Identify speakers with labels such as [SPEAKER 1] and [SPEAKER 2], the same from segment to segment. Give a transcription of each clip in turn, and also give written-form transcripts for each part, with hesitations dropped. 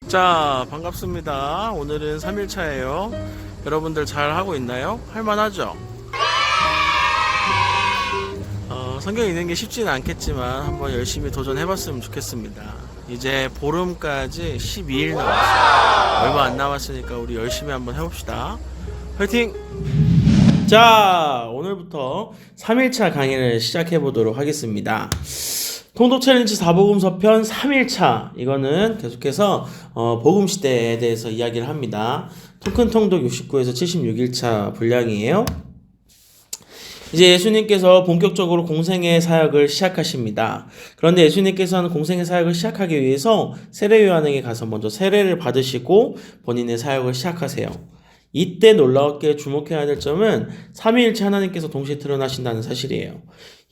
[SPEAKER 1] 자, 반갑습니다. 오늘은 3일차예요. 여러분들 잘 하고 있나요? 할만하죠? 성경 읽는 게 쉽지는 않겠지만 한번 열심히 도전해봤으면 좋겠습니다. 이제 보름까지 12일 남았어요. 얼마 안 남았으니까 우리 열심히 한번 해봅시다. 화이팅! 자, 오늘부터 3일차 강의를 시작해보도록 하겠습니다. 통독 챌린지 4복음서 편 3일차. 이거는 계속해서 복음시대에 대해서 이야기를 합니다. 큰 통독 69에서 76일차 분량이에요. 이제 예수님께서 본격적으로 공생의 사역을 시작하십니다. 그런데 예수님께서는 공생의 사역을 시작하기 위해서 세례요한에게 가서 먼저 세례를 받으시고 본인의 사역을 시작하세요. 이때 놀라웠게 주목해야 될 점은 삼위일체 하나님께서 동시에 드러나신다는 사실이에요.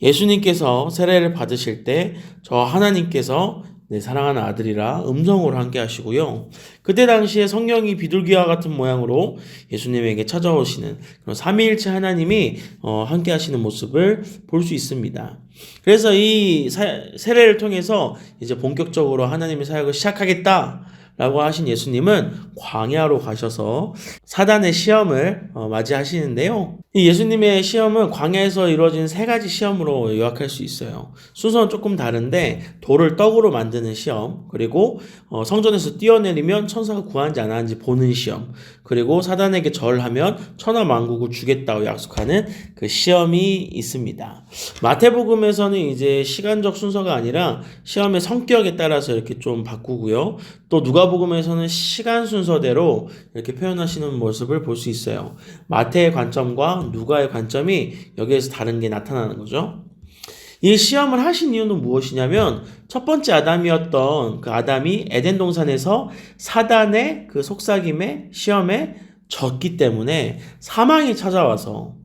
[SPEAKER 1] 예수님께서 세례를 받으실 때 저 하나님께서 내 사랑하는 아들이라 음성으로 함께 하시고요. 그때 당시에 성령이 비둘기와 같은 모양으로 예수님에게 찾아오시는 그런 삼위일체 하나님이 함께 하시는 모습을 볼 수 있습니다. 그래서 이 세례를 통해서 이제 본격적으로 하나님의 사역을 시작하겠다 라고 하신 예수님은 광야로 가셔서 사단의 시험을 맞이하시는데요. 이 예수님의 시험은 광야에서 이루어진 세 가지 시험으로 요약할 수 있어요. 순서는 조금 다른데 돌을 떡으로 만드는 시험, 그리고 성전에서 뛰어내리면 천사가 구하는지 안 하는지 보는 시험, 그리고 사단에게 절하면 천하만국을 주겠다고 약속하는 그 시험이 있습니다. 마태복음에서는 이제 시간적 순서가 아니라 시험의 성격에 따라서 이렇게 좀 바꾸고요. 또 누가복음에서는 시간 순서대로 이렇게 표현하시는 모습을 볼 수 있어요. 마태의 관점과 누가의 관점이 여기에서 다른 게 나타나는 거죠. 이 시험을 하신 이유는 무엇이냐면 첫 번째 아담이었던 그 아담이 에덴 동산에서 사단의 그 속삭임에 시험에 졌기 때문에 사망이 찾아와서,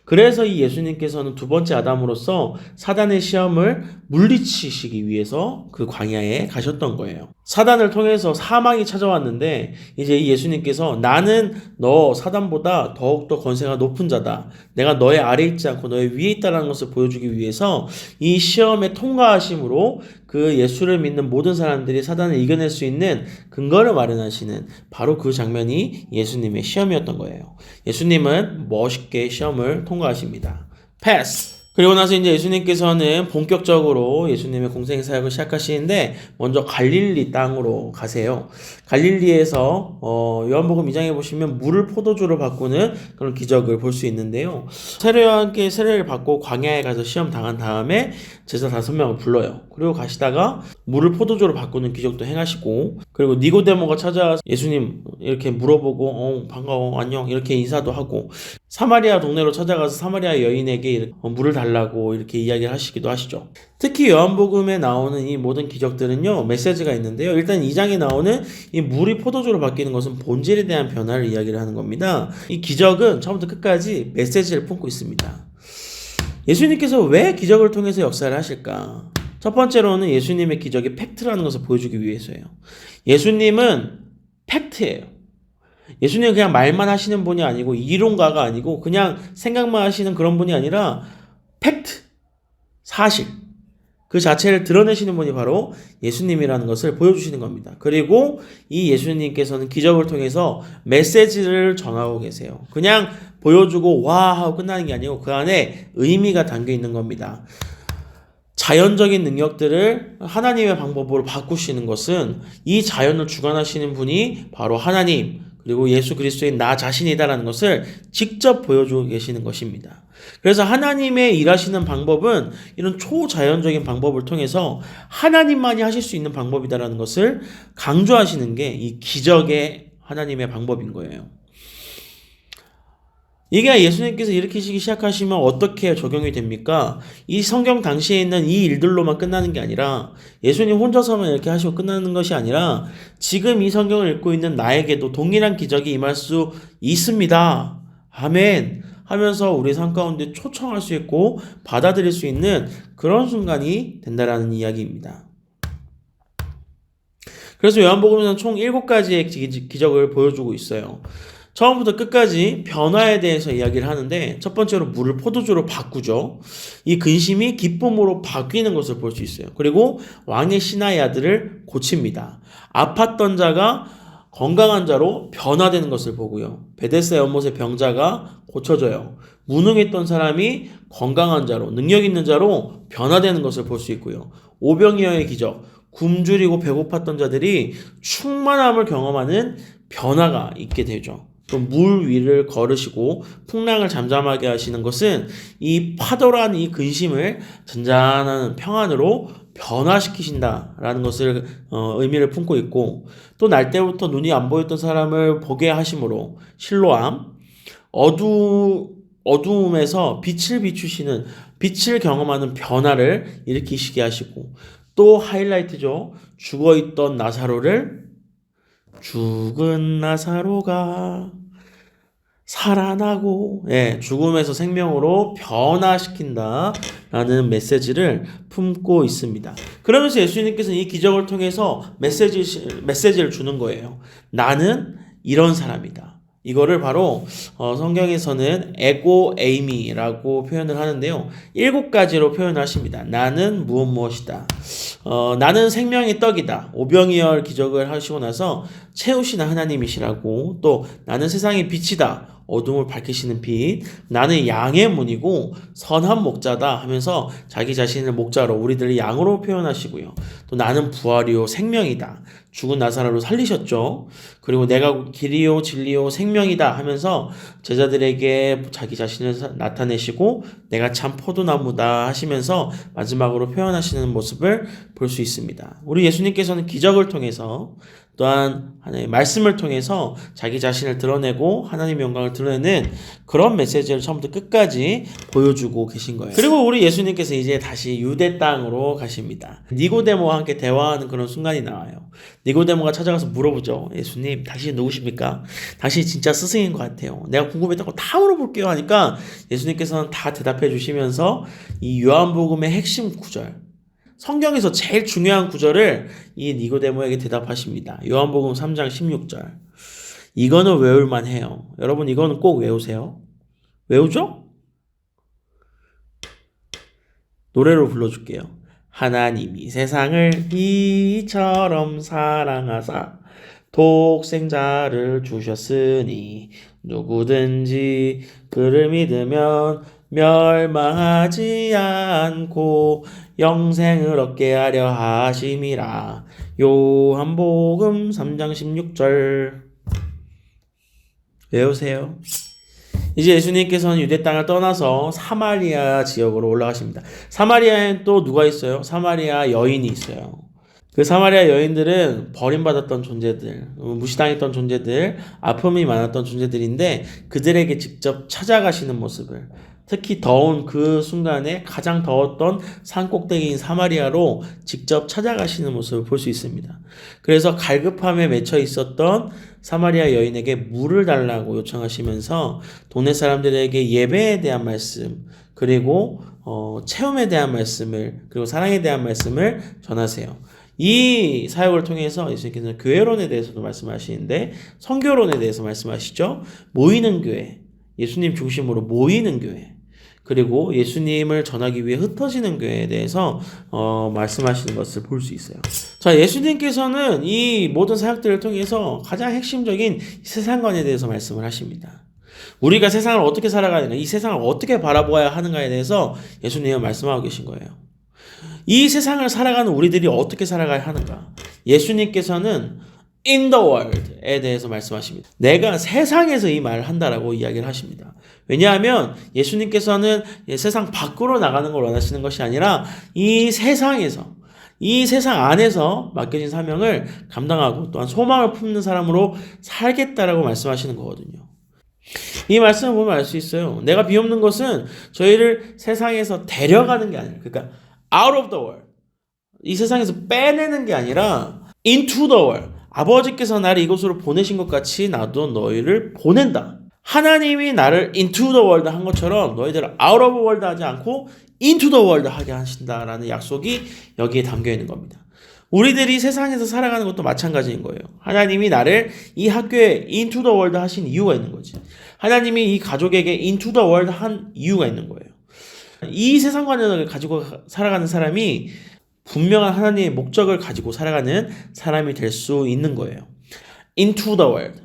[SPEAKER 1] 그래서 이 예수님께서는 두 번째 아담으로서 사단의 시험을 물리치시기 위해서 그 광야에 가셨던 거예요. 사단을 통해서 사망이 찾아왔는데 이제 이 예수님께서 나는 너 사단보다 더욱더 권세가 높은 자다. 내가 너의 아래에 있지 않고 너의 위에 있다는 것을 보여주기 위해서 이 시험에 통과하심으로 그 예수를 믿는 모든 사람들이 사단을 이겨낼 수 있는 근거를 마련하시는 바로 그 장면이 예수님의 시험이었던 거예요. 예수님은 멋있게 시험을 통과하십니다. 패스! 그리고 나서 이제 예수님께서는 본격적으로 예수님의 공생 사역을 시작하시는데 먼저 갈릴리 땅으로 가세요. 갈릴리에서 요한복음 2장에 보시면 물을 포도주로 바꾸는 그런 기적을 볼 수 있는데요. 세례와 함께 세례를 받고 광야에 가서 시험 당한 다음에 제자 5명을 불러요. 그리고 가시다가 물을 포도주로 바꾸는 기적도 행하시고, 그리고 니고데모가 찾아와서 예수님 이렇게 물어보고 반가워 안녕 이렇게 인사도 하고, 사마리아 동네로 찾아가서 사마리아 여인에게 물을 달라고 이렇게 이야기를 하시기도 하시죠. 특히 요한복음에 나오는 이 모든 기적들은요, 메시지가 있는데요. 일단 2장에 나오는 이 물이 포도주로 바뀌는 것은 본질에 대한 변화를 이야기를 하는 겁니다. 이 기적은 처음부터 끝까지 메시지를 품고 있습니다. 예수님께서 왜 기적을 통해서 역사를 하실까? 첫 번째로는 예수님의 기적이 팩트라는 것을 보여주기 위해서예요. 예수님은 팩트예요. 예수님은 그냥 말만 하시는 분이 아니고 이론가가 아니고 그냥 생각만 하시는 그런 분이 아니라 팩트, 사실 그 자체를 드러내시는 분이 바로 예수님이라는 것을 보여주시는 겁니다. 그리고 이 예수님께서는 기적을 통해서 메시지를 전하고 계세요. 그냥 보여주고 와 하고 끝나는 게 아니고 그 안에 의미가 담겨 있는 겁니다. 자연적인 능력들을 하나님의 방법으로 바꾸시는 것은 이 자연을 주관하시는 분이 바로 하나님, 그리고 예수 그리스도인 나 자신이다라는 것을 직접 보여주고 계시는 것입니다. 그래서 하나님의 일하시는 방법은 이런 초자연적인 방법을 통해서 하나님만이 하실 수 있는 방법이다라는 것을 강조하시는 게 이 기적의 하나님의 방법인 거예요. 이게 예수님께서 일으키시기 시작하시면 어떻게 적용이 됩니까? 이 성경 당시에 있는 이 일들로만 끝나는 게 아니라 예수님 혼자서만 이렇게 하시고 끝나는 것이 아니라 지금 이 성경을 읽고 있는 나에게도 동일한 기적이 임할 수 있습니다. 아멘 하면서 우리 삶 가운데 초청할 수 있고 받아들일 수 있는 그런 순간이 된다라는 이야기입니다. 그래서 요한복음에서는 총 7가지의 기적을 보여주고 있어요. 처음부터 끝까지 변화에 대해서 이야기를 하는데 첫 번째로 물을 포도주로 바꾸죠. 이 근심이 기쁨으로 바뀌는 것을 볼 수 있어요. 그리고 왕의 신하의 아들을 고칩니다. 아팠던 자가 건강한 자로 변화되는 것을 보고요. 베데스다 연못의 병자가 고쳐져요. 무능했던 사람이 건강한 자로, 능력 있는 자로 변화되는 것을 볼 수 있고요. 오병이어의 기적, 굶주리고 배고팠던 자들이 충만함을 경험하는 변화가 있게 되죠. 또 물 위를 걸으시고 풍랑을 잠잠하게 하시는 것은 이 파도란 이 근심을 잔잔한 평안으로 변화시키신다라는 것을 의미를 품고 있고, 또 날 때부터 눈이 안 보였던 사람을 보게 하심으로 실로암, 어두움에서 빛을 비추시는, 빛을 경험하는 변화를 일으키시게 하시고, 또 하이라이트죠. 죽어있던 나사로를 죽은 나사로가 살아나고, 죽음에서 생명으로 변화시킨다라는 메시지를 품고 있습니다. 그러면서 예수님께서는 이 기적을 통해서 메시지를 주는 거예요. 나는 이런 사람이다. 이거를 바로 성경에서는 에고 에이미라고 표현을 하는데요. 7가지로 표현하십니다. 나는 무엇이다. 나는 생명의 떡이다. 오병이어 기적을 하시고 나서 채우시는 하나님이시라고, 또 나는 세상의 빛이다. 어둠을 밝히시는 빛. 나는 양의 문이고 선한 목자다 하면서 자기 자신을 목자로, 우리들을 양으로 표현하시고요. 또 나는 부활이요 생명이다. 죽은 나사로를 살리셨죠. 그리고 내가 길이요 진리요 생명이다 하면서 제자들에게 자기 자신을 나타내시고 내가 참 포도나무다 하시면서 마지막으로 표현하시는 모습을 볼 수 있습니다. 우리 예수님께서는 기적을 통해서, 또한 하나님의 말씀을 통해서 자기 자신을 드러내고 하나님의 영광을 드러내는 그런 메시지를 처음부터 끝까지 보여주고 계신 거예요. 그리고 우리 예수님께서 이제 다시 유대 땅으로 가십니다. 니고데모와 함께 대화하는 그런 순간이 나와요. 니고데모가 찾아가서 물어보죠. 예수님, 당신이 누구십니까? 당신이 진짜 스승인 것 같아요. 내가 궁금했던 거 다 물어볼게요 하니까 예수님께서는 다 대답해 주시면서 이 요한복음의 핵심 구절, 성경에서 제일 중요한 구절을 이 니고데모에게 대답하십니다. 요한복음 3장 16절. 이거는 외울만 해요. 여러분, 이거는 꼭 외우세요. 외우죠? 노래로 불러줄게요. 하나님이 세상을 이처럼 사랑하사 독생자를 주셨으니 누구든지 그를 믿으면 멸망하지 않고 영생을 얻게 하려 하심이라. 요한복음 3장 16절. 외우세요. 이제 예수님께서는 유대 땅을 떠나서 사마리아 지역으로 올라가십니다. 사마리아엔 또 누가 있어요? 사마리아 여인이 있어요. 그 사마리아 여인들은 버림받았던 존재들, 무시당했던 존재들, 아픔이 많았던 존재들인데 그들에게 직접 찾아가시는 모습을, 특히 더운 그 순간에 가장 더웠던 산꼭대기인 사마리아로 직접 찾아가시는 모습을 볼 수 있습니다. 그래서 갈급함에 맺혀 있었던 사마리아 여인에게 물을 달라고 요청하시면서 동네 사람들에게 예배에 대한 말씀, 그리고 체험에 대한 말씀을, 그리고 사랑에 대한 말씀을 전하세요. 이 사역을 통해서 예수님께서는 교회론에 대해서도 말씀하시는데 선교론에 대해서 말씀하시죠. 모이는 교회, 예수님 중심으로 모이는 교회, 그리고 예수님을 전하기 위해 흩어지는 교회에 대해서 말씀하시는 것을 볼 수 있어요. 자, 예수님께서는 이 모든 사역들을 통해서 가장 핵심적인 세상관에 대해서 말씀을 하십니다. 우리가 세상을 어떻게 살아가느냐, 이 세상을 어떻게 바라보아야 하는가에 대해서 예수님은 말씀하고 계신 거예요. 이 세상을 살아가는 우리들이 어떻게 살아가야 하는가? 예수님께서는 in the world에 대해서 말씀하십니다. 내가 세상에서 이 말을 한다라고 이야기를 하십니다. 왜냐하면 예수님께서는 세상 밖으로 나가는 걸 원하시는 것이 아니라 이 세상에서, 이 세상 안에서 맡겨진 사명을 감당하고 또한 소망을 품는 사람으로 살겠다라고 말씀하시는 거거든요. 이 말씀을 보면 알 수 있어요. 내가 비옵는 것은 저희를 세상에서 데려가는 게 아니라, 그러니까 out of the world, 이 세상에서 빼내는 게 아니라 into the world, 아버지께서 나를 이곳으로 보내신 것 같이 나도 너희를 보낸다. 하나님이 나를 into the world 한 것처럼 너희들을 out of the world 하지 않고 into the world 하게 하신다라는 약속이 여기에 담겨 있는 겁니다. 우리들이 세상에서 살아가는 것도 마찬가지인 거예요. 하나님이 나를 이 학교에 into the world 하신 이유가 있는 거지. 하나님이 이 가족에게 into the world 한 이유가 있는 거예요. 이 세상관을 가지고 살아가는 사람이 분명한 하나님의 목적을 가지고 살아가는 사람이 될 수 있는 거예요. into the world,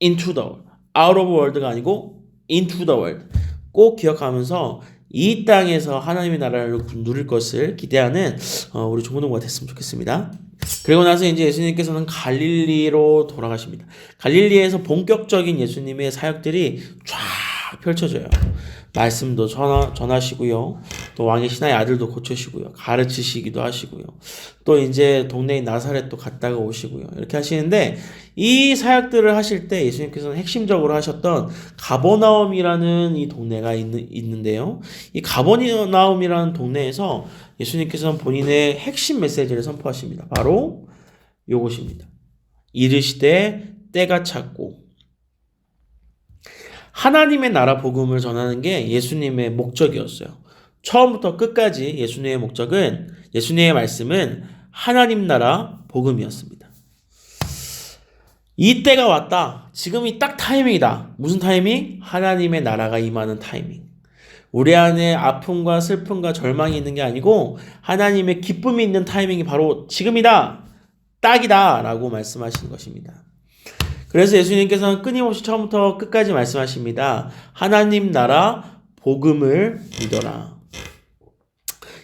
[SPEAKER 1] into the world, out of world가 아니고 into the world. 꼭 기억하면서 이 땅에서 하나님의 나라를 누릴 것을 기대하는 우리 종교동무가 됐으면 좋겠습니다. 그리고 나서 이제 예수님께서는 갈릴리로 돌아가십니다. 갈릴리에서 본격적인 예수님의 사역들이 쫙 펼쳐져요. 말씀도 전하시고요. 또 왕의 신하의 아들도 고치시고요. 가르치시기도 하시고요. 또 이제 동네인 나사렛도 갔다가 오시고요. 이렇게 하시는데 이 사역들을 하실 때 예수님께서는 핵심적으로 하셨던 가버나움이라는 이 동네가 있는데요. 이 가버나움이라는 동네에서 예수님께서는 본인의 핵심 메시지를 선포하십니다. 바로 이것입니다. 이르시되 때가 찼고 하나님의 나라 복음을 전하는 게 예수님의 목적이었어요. 처음부터 끝까지 예수님의 말씀은 하나님 나라 복음이었습니다. 이 때가 왔다. 지금이 딱 타이밍이다. 무슨 타이밍? 하나님의 나라가 임하는 타이밍. 우리 안에 아픔과 슬픔과 절망이 있는 게 아니고 하나님의 기쁨이 있는 타이밍이 바로 지금이다. 딱이다. 라고 말씀하시는 것입니다. 그래서 예수님께서는 끊임없이 처음부터 끝까지 말씀하십니다. 하나님 나라 복음을 믿어라.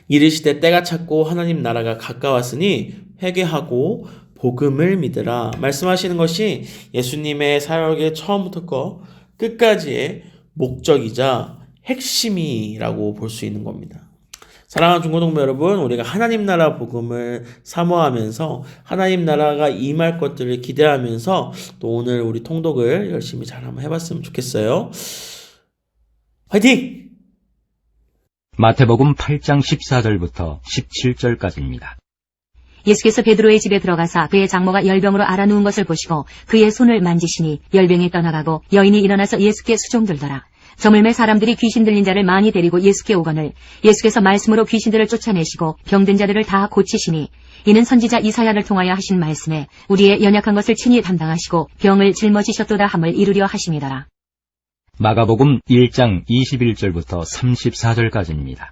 [SPEAKER 1] 이르시되 때가 찼고 하나님 나라가 가까웠으니 회개하고 복음을 믿으라. 말씀하시는 것이 예수님의 사역의 처음부터 끝까지의 목적이자 핵심이라고 볼 수 있는 겁니다. 사랑하는 중고동무 여러분, 우리가 하나님 나라 복음을 사모하면서 하나님 나라가 임할 것들을 기대하면서 또 오늘 우리 통독을 열심히 잘 한번 해봤으면 좋겠어요. 화이팅!
[SPEAKER 2] 마태복음 8장 14절부터 17절까지입니다.
[SPEAKER 3] 예수께서 베드로의 집에 들어가사 그의 장모가 열병으로 앓아누운 것을 보시고 그의 손을 만지시니 열병이 떠나가고 여인이 일어나서 예수께 수종들더라. 저물매 사람들이 귀신 들린 자를 많이 데리고 예수께 오거늘 예수께서 말씀으로 귀신들을 쫓아내시고 병든 자들을 다 고치시니 이는 선지자 이사야를 통하여 하신 말씀에 우리의 연약한 것을 친히 담당하시고 병을 짊어지셨도다 함을 이루려 하심이더라.
[SPEAKER 2] 마가복음 1장 21절부터 34절까지입니다.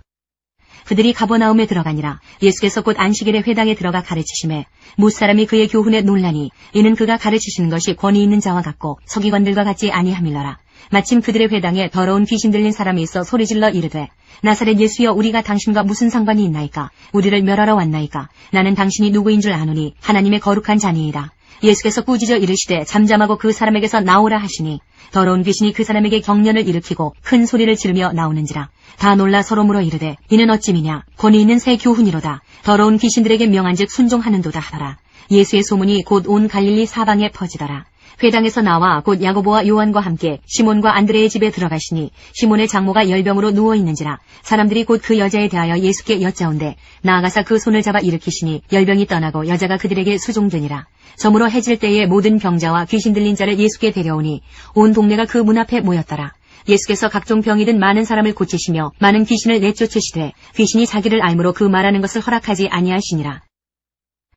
[SPEAKER 3] 그들이 가버나움에 들어가니라. 예수께서 곧 안식일에 회당에 들어가 가르치심에 무사람이 그의 교훈에 놀라니 이는 그가 가르치시는 것이 권위 있는 자와 같고 서기관들과 같지 아니함일러라. 마침 그들의 회당에 더러운 귀신 들린 사람이 있어 소리질러 이르되 나사렛 예수여 우리가 당신과 무슨 상관이 있나이까? 우리를 멸하러 왔나이까? 나는 당신이 누구인 줄 아노니 하나님의 거룩한 자니이다. 예수께서 꾸짖어 이르시되 잠잠하고 그 사람에게서 나오라 하시니 더러운 귀신이 그 사람에게 경련을 일으키고 큰 소리를 지르며 나오는지라. 다 놀라 서로 물어 이르되 이는 어찌미냐? 권위 있는 새 교훈이로다. 더러운 귀신들에게 명한즉 순종하는도다 하더라. 예수의 소문이 곧 온 갈릴리 사방에 퍼지더라. 회당에서 나와 곧 야고보와 요한과 함께 시몬과 안드레의 집에 들어가시니 시몬의 장모가 열병으로 누워있는지라. 사람들이 곧 그 여자에 대하여 예수께 여짜온대 나아가사 그 손을 잡아 일으키시니 열병이 떠나고 여자가 그들에게 수종되니라. 저물어 해질 때에 모든 병자와 귀신 들린 자를 예수께 데려오니 온 동네가 그 문 앞에 모였더라. 예수께서 각종 병이 든 많은 사람을 고치시며 많은 귀신을 내쫓으시되 귀신이 자기를 알므로 그 말하는 것을 허락하지 아니하시니라.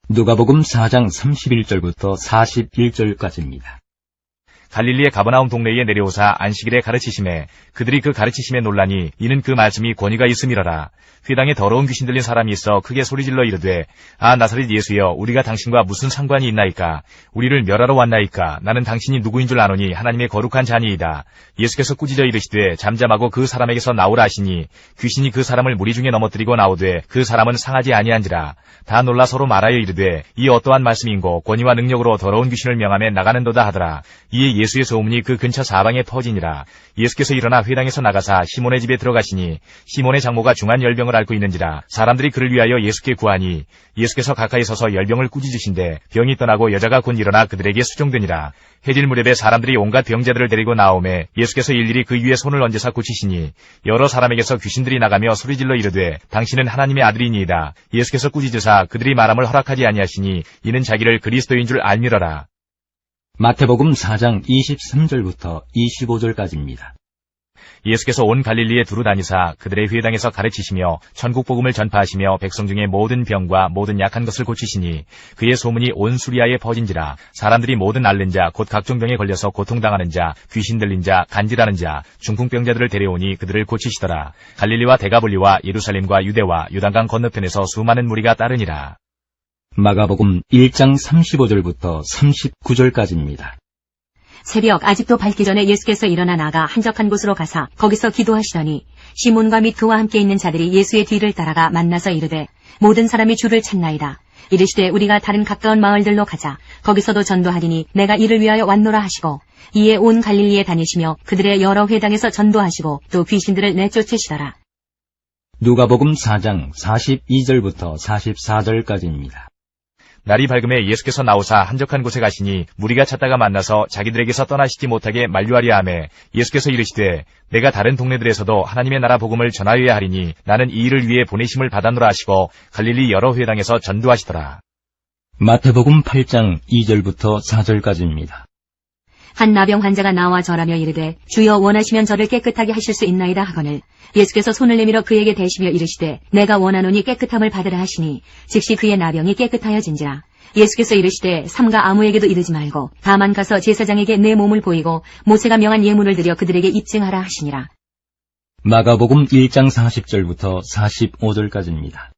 [SPEAKER 2] 누가복음 4장 31절부터 41절까지입니다.
[SPEAKER 4] 갈릴리의 가버나움 동네에 내려오사 안식일에 가르치심에 그들이 그 가르치심에 놀라니 이는 그 말씀이 권위가 있음이러라. 회당에 더러운 귀신 들린 사람이 있어 크게 소리질러 이르되 아 나사렛 예수여 우리가 당신과 무슨 상관이 있나이까? 우리를 멸하러 왔나이까? 나는 당신이 누구인 줄 아노니 하나님의 거룩한 자니이다. 예수께서 꾸짖어 이르시되 잠잠하고 그 사람에게서 나오라 하시니 귀신이 그 사람을 무리 중에 넘어뜨리고 나오되 그 사람은 상하지 아니한지라. 다 놀라 서로 말하여 이르되 이 어떠한 말씀인고 권위와 능력으로 더러운 귀신을 명함에 나가는도다 하더라. 이에 예수의 소문이 그 근처 사방에 퍼지니라. 예수께서 일어나 회당에서 나가사 시몬의 집에 들어가시니 시몬의 장모가 중한 열병을 앓고 있는지라. 사람들이 그를 위하여 예수께 구하니 예수께서 가까이 서서 열병을 꾸짖으신데 병이 떠나고 여자가 곧 일어나 그들에게 수종되니라. 해질 무렵에 사람들이 온갖 병자들을 데리고 나오매 예수께서 일일이 그 위에 손을 얹으사 고치시니 여러 사람에게서 귀신들이 나가며 소리질러 이르되 당신은 하나님의 아들이니이다. 예수께서 꾸짖으사 그들이 말함을 허락하지 아니하시니 이는 자기를 그리스도인 줄 알미러라.
[SPEAKER 2] 마태복음 4장 23절부터 25절까지입니다.
[SPEAKER 4] 예수께서 온 갈릴리에 두루 다니사 그들의 회당에서 가르치시며 천국 복음을 전파하시며 백성 중에 모든 병과 모든 약한 것을 고치시니 그의 소문이 온 수리아에 퍼진지라. 사람들이 모든 앓는 자 곧 각종 병에 걸려서 고통당하는 자 귀신 들린 자 간질하는 자 중풍병자들을 데려오니 그들을 고치시더라. 갈릴리와 데가볼리와 예루살렘과 유대와 요단강 건너편에서 수많은 무리가 따르니라.
[SPEAKER 2] 마가복음 1장 35절부터 39절까지입니다.
[SPEAKER 3] 새벽 아직도 밝기 전에 예수께서 일어나 나가 한적한 곳으로 가사 거기서 기도하시더니 시몬과 및 그와 함께 있는 자들이 예수의 뒤를 따라가 만나서 이르되 모든 사람이 주를 찾나이다. 이르시되 우리가 다른 가까운 마을들로 가자. 거기서도 전도하리니 내가 이를 위하여 왔노라 하시고 이에 온 갈릴리에 다니시며 그들의 여러 회당에서 전도하시고 또 귀신들을 내쫓으시더라.
[SPEAKER 2] 누가복음 4장 42절부터 44절까지입니다.
[SPEAKER 4] 날이 밝음에 예수께서 나오사 한적한 곳에 가시니 무리가 찾다가 만나서 자기들에게서 떠나시지 못하게 만류하려 하매 예수께서 이르시되 내가 다른 동네들에서도 하나님의 나라 복음을 전하여야 하리니 나는 이 일을 위해 보내심을 받았노라 하시고 갈릴리 여러 회당에서 전도하시더라.
[SPEAKER 2] 마태복음 8장 2절부터 4절까지입니다.
[SPEAKER 3] 한 나병 환자가 나와 절하며 이르되 주여 원하시면 저를 깨끗하게 하실 수 있나이다 하거늘 예수께서 손을 내밀어 그에게 대시며 이르시되 내가 원하노니 깨끗함을 받으라 하시니 즉시 그의 나병이 깨끗하여진지라. 예수께서 이르시되 삼가 아무에게도 이르지 말고 다만 가서 제사장에게 내 몸을 보이고 모세가 명한 예물을 드려 그들에게 입증하라 하시니라.
[SPEAKER 2] 마가복음 1장 40절부터 45절까지입니다.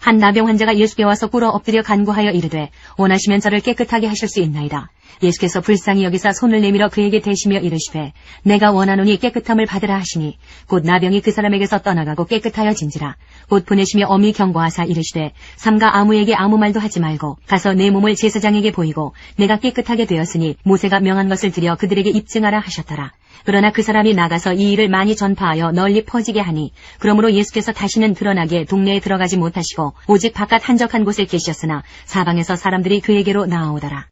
[SPEAKER 3] 한 나병 환자가 예수께 와서 꿇어 엎드려 간구하여 이르되 원하시면 저를 깨끗하게 하실 수 있나이다. 예수께서 불쌍히 여기사 손을 내밀어 그에게 대시며 이르시되 내가 원하노니 깨끗함을 받으라 하시니 곧 나병이 그 사람에게서 떠나가고 깨끗하여진지라. 곧 보내시며 엄히 경고하사 이르시되 삼가 아무에게 아무 말도 하지 말고 가서 내 몸을 제사장에게 보이고 내가 깨끗하게 되었으니 모세가 명한 것을 드려 그들에게 입증하라 하셨더라. 그러나 그 사람이 나가서 이 일을 많이 전파하여 널리 퍼지게 하니 그러므로 예수께서 다시는 드러나게 동네에 들어가지 못하시고 오직 바깥 한적한 곳에 계셨으나 사방에서 사람들이 그에게로 나아오더라.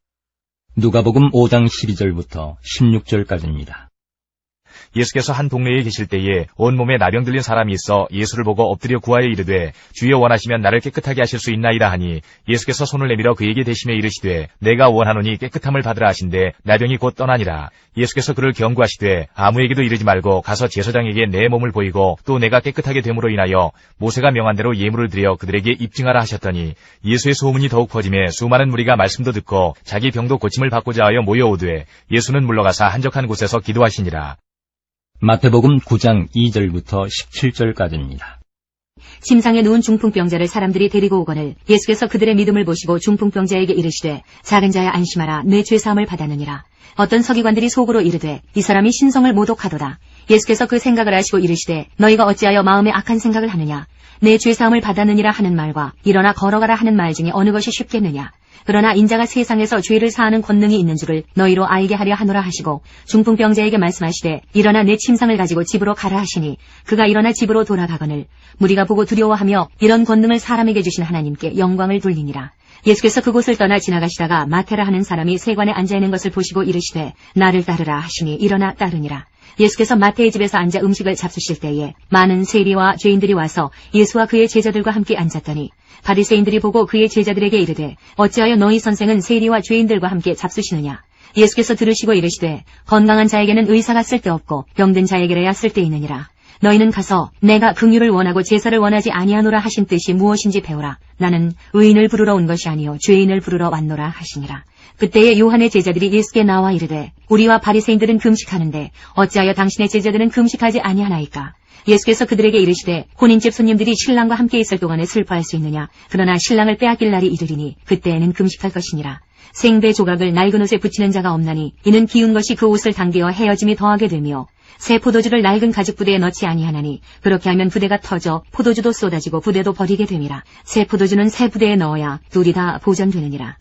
[SPEAKER 2] 누가복음 5장 12절부터 16절까지입니다.
[SPEAKER 4] 예수께서 한 동네에 계실 때에 온몸에 나병 들린 사람이 있어 예수를 보고 엎드려 구하여 이르되 주여 원하시면 나를 깨끗하게 하실 수 있나이다 하니 예수께서 손을 내밀어 그에게 대시며 이르시되 내가 원하노니 깨끗함을 받으라 하신대 나병이 곧 떠나니라. 예수께서 그를 경고하시되 아무에게도 이르지 말고 가서 제사장에게 내 몸을 보이고 또 내가 깨끗하게 됨으로 인하여 모세가 명한 대로 예물을 드려 그들에게 입증하라 하셨더니 예수의 소문이 더욱 퍼지매 수많은 무리가 말씀도 듣고 자기 병도 고침을 받고자 하여 모여오되 예수는 물러가사 한적한 곳에서 기도하시니라.
[SPEAKER 2] 마태복음 9장 2절부터 17절까지입니다.
[SPEAKER 3] 침상에 누운 중풍병자를 사람들이 데리고 오거늘 예수께서 그들의 믿음을 보시고 중풍병자에게 이르시되 작은 자야 안심하라 내 죄사함을 받았느니라. 어떤 서기관들이 속으로 이르되 이 사람이 신성을 모독하도다. 예수께서 그 생각을 아시고 이르시되 너희가 어찌하여 마음에 악한 생각을 하느냐. 내 죄사함을 받았느니라 하는 말과 일어나 걸어가라 하는 말 중에 어느 것이 쉽겠느냐. 그러나 인자가 세상에서 죄를 사하는 권능이 있는 줄을 너희로 알게 하려 하노라 하시고 중풍병자에게 말씀하시되 일어나 내 침상을 가지고 집으로 가라 하시니 그가 일어나 집으로 돌아가거늘 무리가 보고 두려워하며 이런 권능을 사람에게 주신 하나님께 영광을 돌리니라. 예수께서 그곳을 떠나 지나가시다가 마태라 하는 사람이 세관에 앉아있는 것을 보시고 이르시되 나를 따르라 하시니 일어나 따르니라. 예수께서 마태의 집에서 앉아 음식을 잡수실 때에 많은 세리와 죄인들이 와서 예수와 그의 제자들과 함께 앉았더니 바리새인들이 보고 그의 제자들에게 이르되 어찌하여 너희 선생은 세리와 죄인들과 함께 잡수시느냐. 예수께서 들으시고 이르시되 건강한 자에게는 의사가 쓸데없고 병든 자에게라야 쓸데있느니라. 너희는 가서 내가 긍휼을 원하고 제사를 원하지 아니하노라 하신 뜻이 무엇인지 배우라. 나는 의인을 부르러 온 것이 아니요 죄인을 부르러 왔노라 하시니라. 그때에 요한의 제자들이 예수께 나와 이르되 우리와 바리새인들은 금식하는데 어찌하여 당신의 제자들은 금식하지 아니하나이까. 예수께서 그들에게 이르시되 혼인집 손님들이 신랑과 함께 있을 동안에 슬퍼할 수 있느냐. 그러나 신랑을 빼앗길 날이 이르리니 그때에는 금식할 것이니라. 생배 조각을 낡은 옷에 붙이는 자가 없나니 이는 기운 것이 그 옷을 당기어 헤어짐이 더하게 되며 새 포도주를 낡은 가죽 부대에 넣지 아니하나니 그렇게 하면 부대가 터져 포도주도 쏟아지고 부대도 버리게 됨이라. 새 포도주는 새 부대에 넣어야 둘이 다 보존되느니라.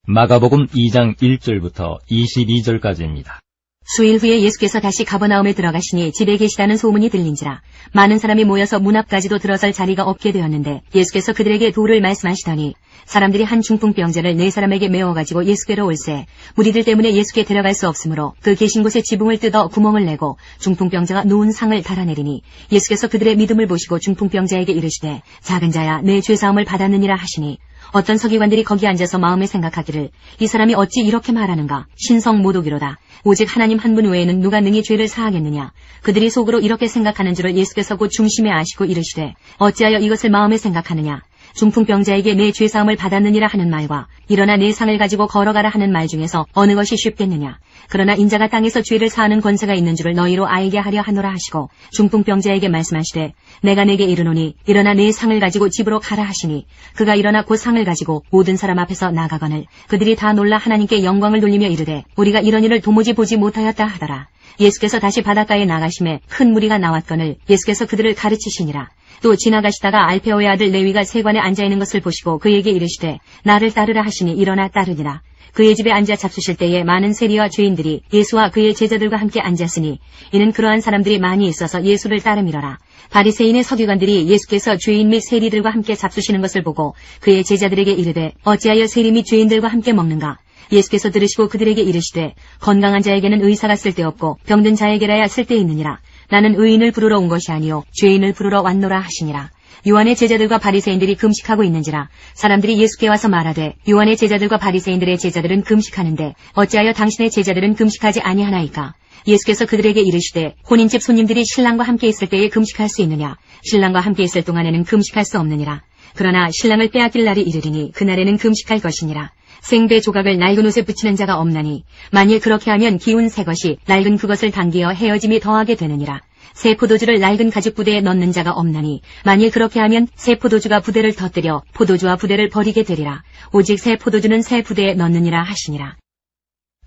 [SPEAKER 2] 마가복음 2장 1절부터 22절까지입니다.
[SPEAKER 3] 수일 후에 예수께서 다시 가버나움에 들어가시니 집에 계시다는 소문이 들린지라. 많은 사람이 모여서 문 앞까지도 들어설 자리가 없게 되었는데 예수께서 그들에게 도를 말씀하시더니 사람들이 한 중풍병자를 4사람에게 메워가지고 예수께로 올세 무리들 때문에 예수께 데려갈 수 없으므로 그 계신 곳에 지붕을 뜯어 구멍을 내고 중풍병자가 누운 상을 달아내리니 예수께서 그들의 믿음을 보시고 중풍병자에게 이르시되 작은 자야 내 죄사함을 받았느니라 하시니 어떤 서기관들이 거기 앉아서 마음에 생각하기를 이 사람이 어찌 이렇게 말하는가. 신성모독이로다. 오직 하나님 한 분 외에는 누가 능히 죄를 사하겠느냐. 그들이 속으로 이렇게 생각하는 줄을 예수께서 곧 중심에 아시고 이르시되 어찌하여 이것을 마음에 생각하느냐. 중풍병자에게 내 죄사함을 받았느니라 하는 말과 일어나 내 상을 가지고 걸어가라 하는 말 중에서 어느 것이 쉽겠느냐. 그러나 인자가 땅에서 죄를 사하는 권세가 있는 줄을 너희로 알게 하려 하노라 하시고 중풍병자에게 말씀하시되 내가 내게 이르노니 일어나 내 상을 가지고 집으로 가라 하시니 그가 일어나 그 상을 가지고 모든 사람 앞에서 나가거늘 그들이 다 놀라 하나님께 영광을 돌리며 이르되 우리가 이런 일을 도무지 보지 못하였다 하더라. 예수께서 다시 바닷가에 나가심에 큰 무리가 나왔거늘 예수께서 그들을 가르치시니라. 또 지나가시다가 알페오의 아들 레위가 세관에 앉아있는 것을 보시고 그에게 이르시되 나를 따르라 하시니 일어나 따르니라. 그의 집에 앉아 잡수실 때에 많은 세리와 죄인들이 예수와 그의 제자들과 함께 앉았으니 이는 그러한 사람들이 많이 있어서 예수를 따름이러라. 바리새인의 서기관들이 예수께서 죄인 및 세리들과 함께 잡수시는 것을 보고 그의 제자들에게 이르되 어찌하여 세리 및 죄인들과 함께 먹는가. 예수께서 들으시고 그들에게 이르시되 건강한 자에게는 의사가 쓸데없고 병든 자에게라야 쓸데있느니라. 나는 의인을 부르러 온 것이 아니요 죄인을 부르러 왔노라 하시니라. 요한의 제자들과 바리새인들이 금식하고 있는지라. 사람들이 예수께 와서 말하되 요한의 제자들과 바리새인들의 제자들은 금식하는데 어찌하여 당신의 제자들은 금식하지 아니하나이까. 예수께서 그들에게 이르시되 혼인집 손님들이 신랑과 함께 있을 때에 금식할 수 있느냐. 신랑과 함께 있을 동안에는 금식할 수 없느니라. 그러나 신랑을 빼앗길 날이 이르리니 그날에는 금식할 것이니라. 생배 조각을 낡은 옷에 붙이는 자가 없나니 만일 그렇게 하면 기운 새 것이 낡은 그것을 당기어 헤어짐이 더하게 되느니라. 새 포도주를 낡은 가죽 부대에 넣는 자가 없나니 만일 그렇게 하면 새 포도주가 부대를 터뜨려 포도주와 부대를 버리게 되리라. 오직 새 포도주는 새 부대에 넣느니라 하시니라.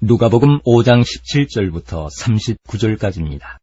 [SPEAKER 2] 누가복음 5장 17절부터 39절까지입니다.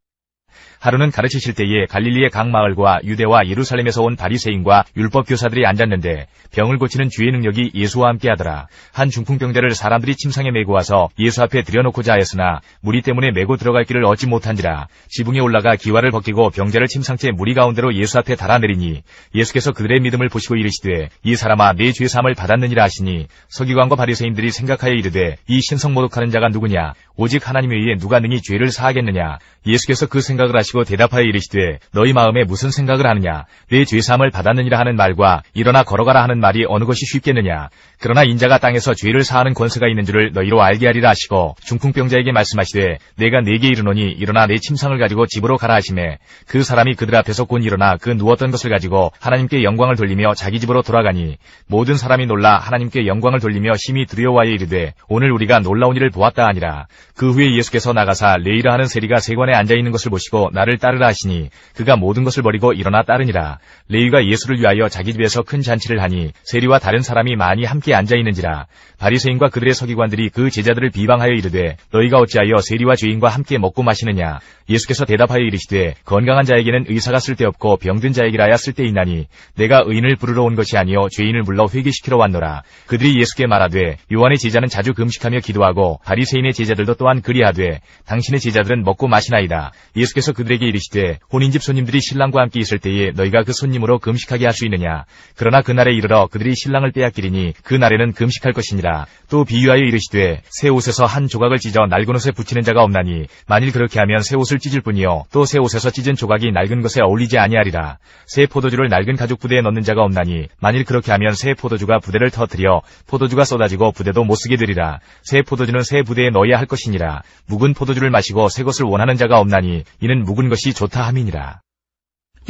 [SPEAKER 4] 하루는 가르치실 때에 갈릴리의 각 마을과 유대와 예루살렘에서 온 바리새인과 율법 교사들이 앉았는데 병을 고치는 주의 능력이 예수와 함께 하더라. 한 중풍병자를 사람들이 침상에 메고 와서 예수 앞에 들여놓고자 하였으나 무리 때문에 메고 들어갈 길을 얻지 못한지라. 지붕에 올라가 기와를 벗기고 병자를 침상째 무리 가운데로 예수 앞에 달아내리니 예수께서 그들의 믿음을 보시고 이르시되 이 사람아 내 죄사함을 받았느니라 하시니 서기관과 바리새인들이 생각하여 이르되 이 신성모독하는 자가 누구냐. 오직 하나님 외에 누가 능히 죄를 사하겠느냐. 예수께서 그 생각을 하시고 대답하여 이르시되 너희 마음에 무슨 생각을 하느냐. 내 죄사함을 받았느니라 하는 말과 일어나 걸어가라 하는 말이 어느 것이 쉽겠느냐. 그러나 인자가 땅에서 죄를 사하는 권세가 있는 줄을 너희로 알게 하리라 하시고 중풍병자에게 말씀하시되 내가 네게 이르노니 일어나 내 침상을 가지고 집으로 가라 하시매 그 사람이 그들 앞에서 곧 일어나 그 누웠던 것을 가지고 하나님께 영광을 돌리며 자기 집으로 돌아가니 모든 사람이 놀라 하나님께 영광을 돌리며 심히 두려워하여 이르되 오늘 우리가 놀라운 일을 보았다 하니라. 그 후에 예수께서 나가사 레이라 하는 세리가 세관에 앉아있는 것을 보시고 나를 따르라 하시니 그가 모든 것을 버리고 일어나 따르니라. 레위가 예수를 위하여 자기 집에서 큰 잔치를 하니 세리와 다른 사람이 많이 함께 앉아있는지라. 바리새인과 그들의 서기관들이 그 제자들을 비방하여 이르되 너희가 어찌하여 세리와 죄인과 함께 먹고 마시느냐. 예수께서 대답하여 이르시되 건강한 자에게는 의사가 쓸데없고 병든 자에게라야 쓸데있나니 내가 의인을 부르러 온 것이 아니요 죄인을 불러 회개시키러 왔노라. 그들이 예수께 말하되 요한의 제자는 자주 금식하며 기도하고 바리새인의 제자들도 또한 그리하되 당신의 제자들은 먹고 마시나이다. 예수께서 그들에게 이르시되 혼인집 손님들이 신랑과 함께 있을 때에 너희가 그 손님으로 금식하게 할 수 있느냐. 그러나 그날에 이르러 그들이 신랑을 빼앗기리니 그 날에는 금식할 것이니라. 또 비유하여 이르시되 새 옷에서 한 조각을 찢어 낡은 옷에 붙이는 자가 없나니 만일 그렇게 하면 새 옷을 찢을 뿐이요 또 새 옷에서 찢은 조각이 낡은 것에 어울리지 아니하리라. 새 포도주를 낡은 가죽 부대에 넣는 자가 없나니 만일 그렇게 하면 새 포도주가 부대를 터뜨려 포도주가 쏟아지고 부대도 못쓰게 되리라. 새 포도주는 새 부대에 넣어야 할 것이니라. 묵은 포도주를 마시고 새 것을 원하는 자가 없나니 이는 묵은 것이 좋다 함이니라.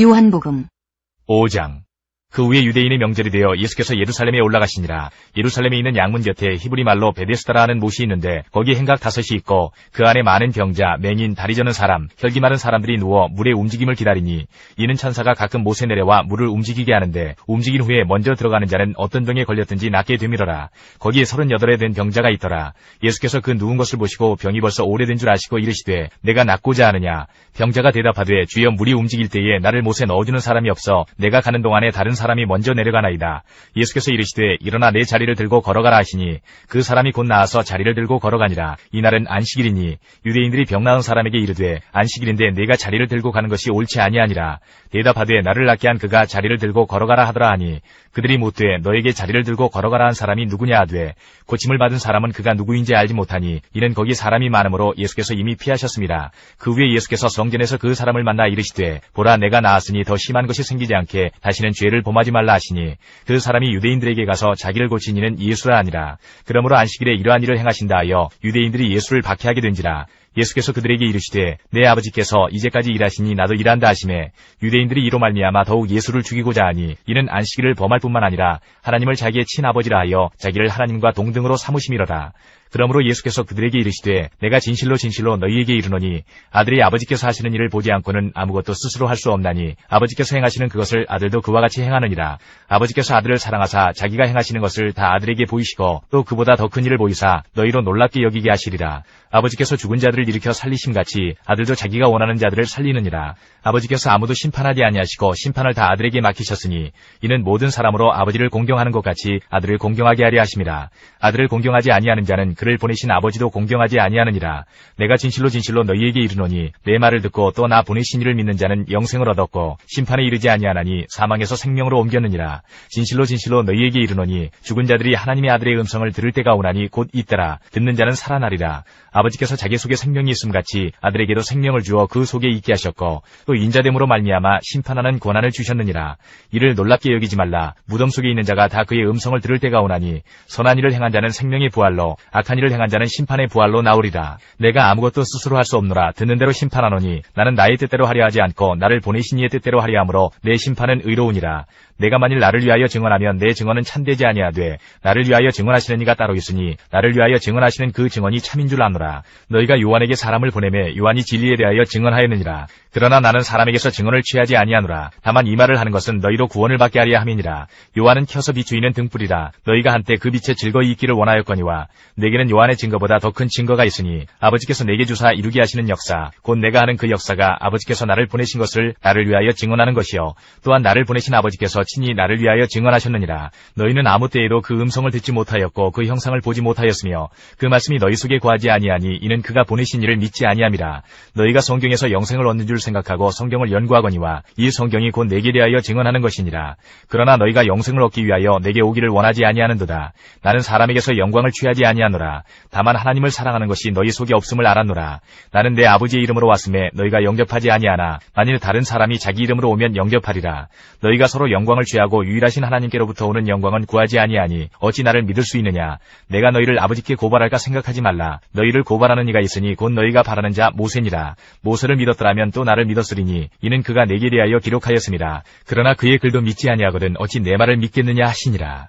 [SPEAKER 3] 요한복음
[SPEAKER 4] 5장. 그 후에 유대인의 명절이 되어 예수께서 예루살렘에 올라가시니라. 예루살렘에 있는 양문 곁에 히브리 말로 베데스다라 하는 못이 있는데 거기 행각 5이 있고 그 안에 많은 병자, 맹인, 다리 저는 사람, 혈기 마른 사람들이 누워 물의 움직임을 기다리니 이는 천사가 가끔 못에 내려와 물을 움직이게 하는데 움직인 후에 먼저 들어가는 자는 어떤 병에 걸렸든지 낫게 되밀어라. 거기에 38에 된 병자가 있더라. 예수께서 그 누운 것을 보시고 병이 벌써 오래된 줄 아시고 이르시되 내가 낫고자 하느냐. 병자가 대답하되 주여 물이 움직일 때에 나를 못에 넣어주는 사람이 없어 내가 가는 동안에 다른 사람이 먼저 내려가나이다. 예수께서 이르시되 일어나 내 자리를 들고 걸어가라 하시니 그 사람이 곧 나와서 자리를 들고 걸어가니라. 이날은 안식일이니 유대인들이 병 나은 사람에게 이르되 안식일인데 내가 자리를 들고 가는 것이 옳지 아니하니라. 대답하되 나를 낫게 한 그가 자리를 들고 걸어가라 하더라 하니 그들이 묻되 너에게 자리를 들고 걸어가라 한 사람이 누구냐 하되 고침을 받은 사람은 그가 누구인지 알지 못하니 이는 거기 사람이 많으므로 예수께서 이미 피하셨습니다. 그 후에 예수께서 성전에서 그 사람을 만나 이르시되 보라 내가 나았으니 더 심한 것이 생기지 않게 다시는 죄를 범하지 말라 하시니 그 사람이 유대인들에게 가서 자기를 고친 이는 예수라 하니라. 그러므로 안식일에 이러한 일을 행하신다 하여 유대인들이 예수를 박해하게 된지라. 예수께서 그들에게 이르시되 내 아버지께서 이제까지 일하시니 나도 일한다 하시매 유대인들이 이로 말미암아 더욱 예수를 죽이고자 하니 이는 안식일을 범할 뿐만 아니라 하나님을 자기의 친아버지라 하여 자기를 하나님과 동등으로 삼으심이로다. 그러므로 예수께서 그들에게 이르시되 내가 진실로 진실로 너희에게 이르노니 아들이 아버지께서 하시는 일을 보지 않고는 아무것도 스스로 할 수 없나니 아버지께서 행하시는 그것을 아들도 그와 같이 행하느니라. 아버지께서 아들을 사랑하사 자기가 행하시는 것을 다 아들에게 보이시고 또 그보다 더 큰 일을 보이사 너희로 놀랍게 여기게 하시리라. 아버지께서 죽은 자들을 일으켜 살리심같이 아들도 자기가 원하는 자들을 살리느니라. 아버지께서 아무도 심판하지 아니하시고 심판을 다 아들에게 맡기셨으니 이는 모든 사람으로 아버지를 공경하는 것 같이 아들을 공경하게 하려 하심이라. 아들을 공경하지 아니하는 자는 그를 보내신 아버지도 공경하지 아니하느니라. 내가 진실로 진실로 너희에게 이르노니 내 말을 듣고 또 나 보내신 이를 믿는 자는 영생을 얻었고 심판에 이르지 아니하나니 사망에서 생명으로 옮겼느니라. 진실로 진실로 너희에게 이르노니 죽은 자들이 하나님의 아들의 음성을 들을 때가 오나니 곧 이때라. 듣는 자는 살아나리라. 아버지께서 자기 속에 생명이 있음같이 아들에게도 생명을 주어 그 속에 있게 하셨고 또 인자됨으로 말미암아 심판하는 권한을 주셨느니라. 이를 놀랍게 여기지 말라. 무덤 속에 있는 자가 다 그의 음성을 들을 때가 오나니 선한 일을 행한 자는 생명의 부활로 악한 일을 행한 자는 심판의 부활로 나오리라. 내가 아무것도 스스로 할 수 없노라. 듣는 대로 심판하노니 나는 나의 뜻대로 하려 하지 않고 나를 보내신 이의 뜻대로 하려 함으로 내 심판은 의로우니라. 내가 만일 나를 위하여 증언하면 내 증언은 참되지 아니하되 나를 위하여 증언하시는 이가 따로 있으니 나를 위하여 증언하시는 그 증언이 참인 줄 아노라. 너희가 요한에게 사람을 보내매 요한이 진리에 대하여 증언하였느니라. 그러나 나는 사람에게서 증언을 취하지 아니하노라. 다만 이 말을 하는 것은 너희로 구원을 받게 하려 함이니라. 요한은 켜서 비추이는 등불이라. 너희가 한때 그 빛에 즐거이 있기를 원하였거니와 내게는 요한의 증거보다 더 큰 증거가 있으니 아버지께서 내게 주사 이루게 하시는 역사 곧 내가 하는 그 역사가 아버지께서 나를 보내신 것을 나를 위하여 증언하는 것이요 또한 나를 보내신 아버지께서 친히 나를 위하여 증언하셨느니라. 너희는 아무 때에도 그 음성을 듣지 못하였고 그 형상을 보지 못하였으며 그 말씀이 너희 속에 거하지 아니하니 이는 그가 보내신 이를 믿지 아니함이라. 너희가 성경에서 영생을 얻는 줄 생각하고 성경을 연구하거니와 이 성경이 곧 내게 대하여 증언하는 것이니라. 그러나 너희가 영생을 얻기 위하여 내게 오기를 원하지 아니하는도다. 나는 사람에게서 영광을 취하지 아니하노라. 다만 하나님을 사랑하는 것이 너희 속에 없음을 알았노라. 나는 내 아버지의 이름으로 왔음에 너희가 영접하지 아니하나 만일 다른 사람이 자기 이름으로 오면 영접하리라. 너희가 서로 영광을 취하고 유일하신 하나님께로부터 오는 영광은 구하지 아니하니 어찌 나를 믿을 수 있느냐. 내가 너희를 아버지께 고발할까 생각하지 말라. 너희를 고발하는 이가 있으니 곧 너희가 바라는 자 모세니라. 모세를 믿었더라면 또 나를 믿었으리니 이는 그가 내게 대하여 기록하였음이라. 그러나 그의 글도 믿지 아니하거든 어찌 내 말을 믿겠느냐 하시니라.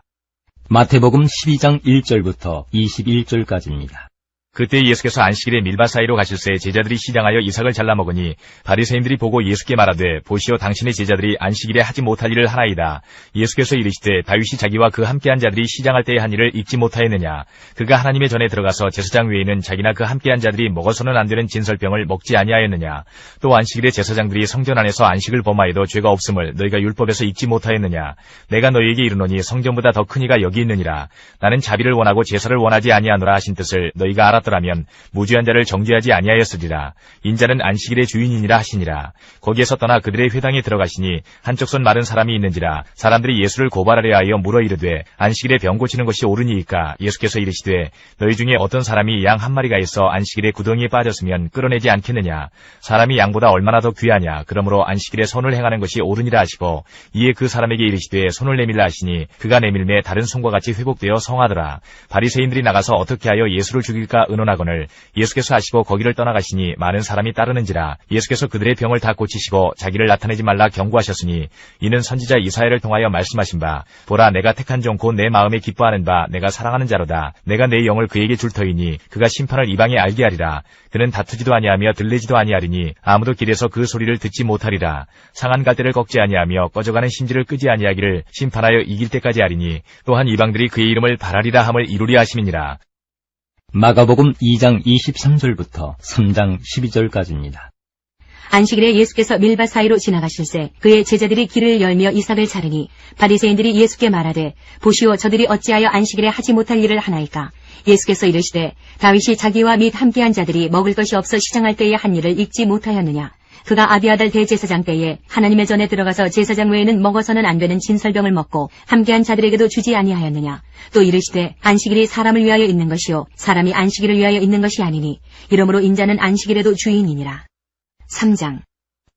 [SPEAKER 2] 마태복음 12장 1절부터 21절까지입니다.
[SPEAKER 4] 그때 예수께서 안식일에 밀밭 사이로 가실새 제자들이 시장하여 이삭을 잘라 먹으니 바리새인들이 보고 예수께 말하되 보시오 당신의 제자들이 안식일에 하지 못할 일을 하나이다. 예수께서 이르시되 다윗이 자기와 그 함께한 자들이 시장할 때의 한 일을 잊지 못하였느냐. 그가 하나님의 전에 들어가서 제사장 외에는 자기나 그 함께한 자들이 먹어서는 안 되는 진설병을 먹지 아니하였느냐. 또 안식일에 제사장들이 성전 안에서 안식을 범하여도 죄가 없음을 너희가 율법에서 잊지 못하였느냐. 내가 너희에게 이르노니 성전보다 더 큰 이가 여기 있느니라. 나는 자비를 원하고 제사를 원하지 아니하노라 하신 뜻을 너희가 알았더라면 무죄한 자를 정죄하지 아니하였으리라. 인자는 안식일의 주인이니라 하시니라. 거기에서 떠나 그들의 회당에 들어가시니 한쪽 손 마른 사람이 있는지라. 사람들이 예수를 고발하려 하여 물어 이르되 안식일에 병 고치는 것이 옳으니이까. 예수께서 이르시되 너희 중에 어떤 사람이 양 한 마리가 있어 안식일에 구덩이에 빠졌으면 끌어내지 않겠느냐. 사람이 양보다 얼마나 더 귀하냐. 그러므로 안식일에 선을 행하는 것이 옳으니라 하시고 이에 그 사람에게 이르시되 손을 내밀라 하시니 그가 내밀매 다른 손과 같이 회복되어 성하더라. 바리새인들이 나가서 어떻게 하여 예수를 죽일까 의논하거늘 예수께서 하시고 거기를 떠나가시니 많은 사람이 따르는지라. 예수께서 그들의 병을 다 고치시고 자기를 나타내지 말라 경고하셨으니 이는 선지자 이사야를 통하여 말씀하신 바 보라 내가 택한 종 곧 내 마음에 기뻐하는 바 내가 사랑하는 자로다. 내가 내 영을 그에게 줄 터이니 그가 심판을 이방에 알게 하리라. 그는 다투지도 아니하며 들레지도 아니하리니 아무도 길에서 그 소리를 듣지 못하리라. 상한 갈대를 꺾지 아니하며 꺼져가는 심지를 끄지 아니하기를 심판하여 이길 때까지 하리니 또한 이방들이 그의 이름을 바라리라 함을 이루리 하심이니라.
[SPEAKER 2] 마가복음 2장 23절부터 3장 12절까지입니다.
[SPEAKER 3] 안식일에 예수께서 밀밭 사이로 지나가실새 그의 제자들이 길을 열며 이삭을 자르니 바리새인들이 예수께 말하되 보시오 저들이 어찌하여 안식일에 하지 못할 일을 하나이까. 예수께서 이르시되 다윗이 자기와 및 함께한 자들이 먹을 것이 없어 시장할 때의 한 일을 잊지 못하였느냐. 그가 아비아달 대제사장 때에 하나님의 전에 들어가서 제사장 외에는 먹어서는 안 되는 진설병을 먹고 함께한 자들에게도 주지 아니하였느냐. 또 이르시되 안식일이 사람을 위하여 있는 것이요 사람이 안식일을 위하여 있는 것이 아니니 이러므로 인자는 안식일에도 주인이니라. 3장.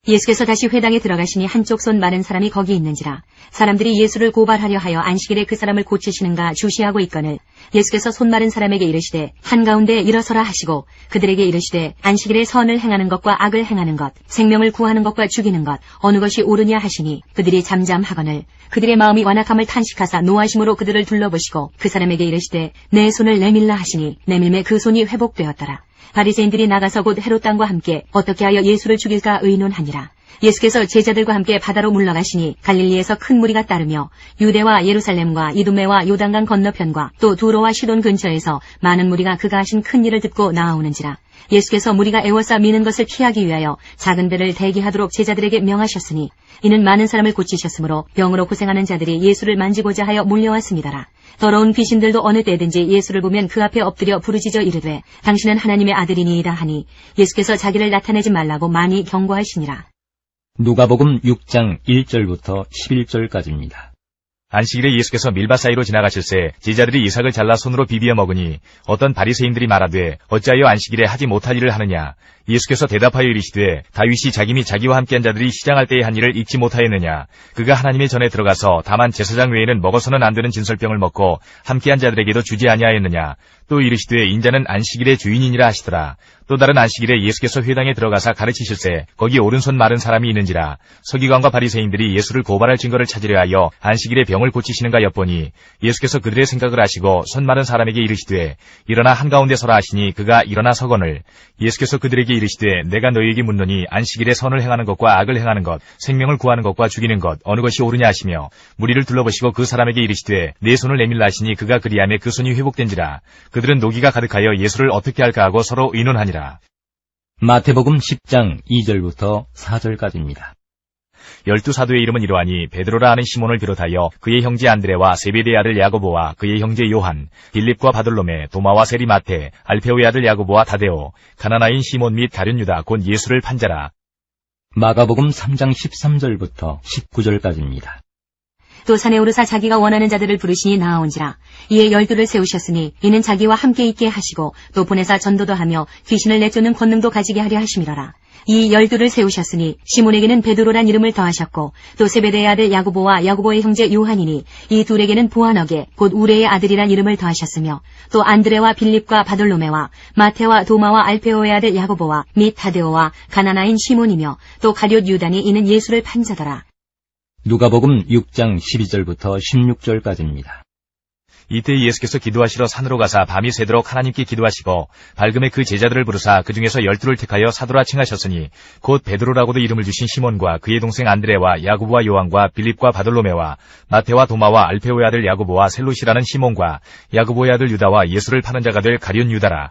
[SPEAKER 3] 예수께서 다시 회당에 들어가시니 한쪽 손 마른 사람이 거기 있는지라. 사람들이 예수를 고발하려 하여 안식일에 그 사람을 고치시는가 주시하고 있거늘 예수께서 손 마른 사람에게 이르시되 한가운데 일어서라 하시고 그들에게 이르시되 안식일에 선을 행하는 것과 악을 행하는 것 생명을 구하는 것과 죽이는 것 어느 것이 옳으냐 하시니 그들이 잠잠하거늘 그들의 마음이 완악함을 탄식하사 노하심으로 그들을 둘러보시고 그 사람에게 이르시되 내 손을 내밀라 하시니 내밀매 그 손이 회복되었더라. 바리새인들이 나가서 곧 헤롯 당과 함께 어떻게 하여 예수를 죽일까 의논하니라. 예수께서 제자들과 함께 바다로 물러가시니 갈릴리에서 큰 무리가 따르며 유대와 예루살렘과 이두메와 요단강 건너편과 또 두로와 시돈 근처에서 많은 무리가 그가 하신 큰 일을 듣고 나아오는지라. 예수께서 무리가 애워싸 미는 것을 피하기 위하여 작은 배를 대기하도록 제자들에게 명하셨으니 이는 많은 사람을 고치셨으므로 병으로 고생하는 자들이 예수를 만지고자 하여 몰려왔습니다라. 더러운 귀신들도 어느 때든지 예수를 보면 그 앞에 엎드려 부르짖어 이르되 당신은 하나님의 아들이니이다 하니 예수께서 자기를 나타내지 말라고 많이 경고하시니라.
[SPEAKER 2] 누가복음 6장 1절부터 11절까지입니다.
[SPEAKER 4] 안식일에 예수께서 밀밭 사이로 지나가실새 제자들이 이삭을 잘라 손으로 비비어 먹으니 어떤 바리새인들이 말하되 어찌하여 안식일에 하지 못할 일을 하느냐. 예수께서 대답하여 이르시되 다윗이 자기 및 자기와 함께한 자들이 시장할 때에 한 일을 잊지 못하였느냐. 그가 하나님의 전에 들어가서 다만 제사장 외에는 먹어서는 안 되는 진설병을 먹고 함께한 자들에게도 주지 아니하였느냐. 또 이르시되 인자는 안식일의 주인이니라 하시더라. 또 다른 안식일에 예수께서 회당에 들어가사 가르치실새 거기 오른손 마른 사람이 있는지라. 서기관과 바리새인들이 예수를 고발할 증거를 찾으려 하여 안식일에 병을 고치시는가 엿보니 예수께서 그들의 생각을 아시고 손 마른 사람에게 이르시되 일어나 한가운데 서라 하시니 그가 일어나 서거늘 예수께서 그들에게 이르시되 내가 너희에게 묻노니 안식일에 선을 행하는 것과 악을 행하는 것 생명을 구하는 것과 죽이는 것 어느 것이 옳으냐 하시며 무리를 둘러보시고 그 사람에게 이르시되 내 손을 내밀라 하시니 그가 그리하매 그 손이 회복된지라. 그들은 노기가 가득하여 예수를 어떻게 할까 하고 서로 의논하니라.
[SPEAKER 2] 마태복음 10장 2절부터 4절까지입니다.
[SPEAKER 4] 12사도의 이름은 이러하니 베드로라 하는 시몬을 비롯하여 그의 형제 안드레와 세베대의 아들 야고보와 그의 형제 요한, 빌립과 바돌로메, 도마와 세리 마테, 알페오의 아들 야고보와 다데오, 가나나인 시몬 및 가룟 유다 곧 예수를 판 자라.
[SPEAKER 2] 마가복음 3장 13절부터 19절까지입니다.
[SPEAKER 3] 또 산에 오르사 자기가 원하는 자들을 부르시니 나아온지라. 이에 12를 세우셨으니 이는 자기와 함께 있게 하시고 또 보내사 전도도 하며 귀신을 내쫓는 권능도 가지게 하려 하심이로라. 이 12를 세우셨으니 시몬에게는 베드로란 이름을 더하셨고 또 세베대의 아들 야고보와 야고보의 형제 요한이니 이 둘에게는 보아너게 곧 우레의 아들이란 이름을 더하셨으며 또 안드레와 빌립과 바돌로메와 마테와 도마와 알페오의 아들 야고보와 및 타데오와 가나나인 시몬이며 또 가룟 유다니 이는 예수를 판 자더라.
[SPEAKER 2] 누가복음 6장 12절부터 16절까지입니다.
[SPEAKER 4] 이때 예수께서 기도하시러 산으로 가사 밤이 새도록 하나님께 기도하시고 밝음에 그 제자들을 부르사 그 중에서 12를 택하여 사도라 칭하셨으니 곧 베드로라고도 이름을 주신 시몬과 그의 동생 안드레와 야고보와 요한과 빌립과 바돌로메와 마테와 도마와 알페오의 아들 야고보와 셀롯이라는 시몬과 야고보의 아들 유다와 예수를 파는 자가 될 가룟 유다라.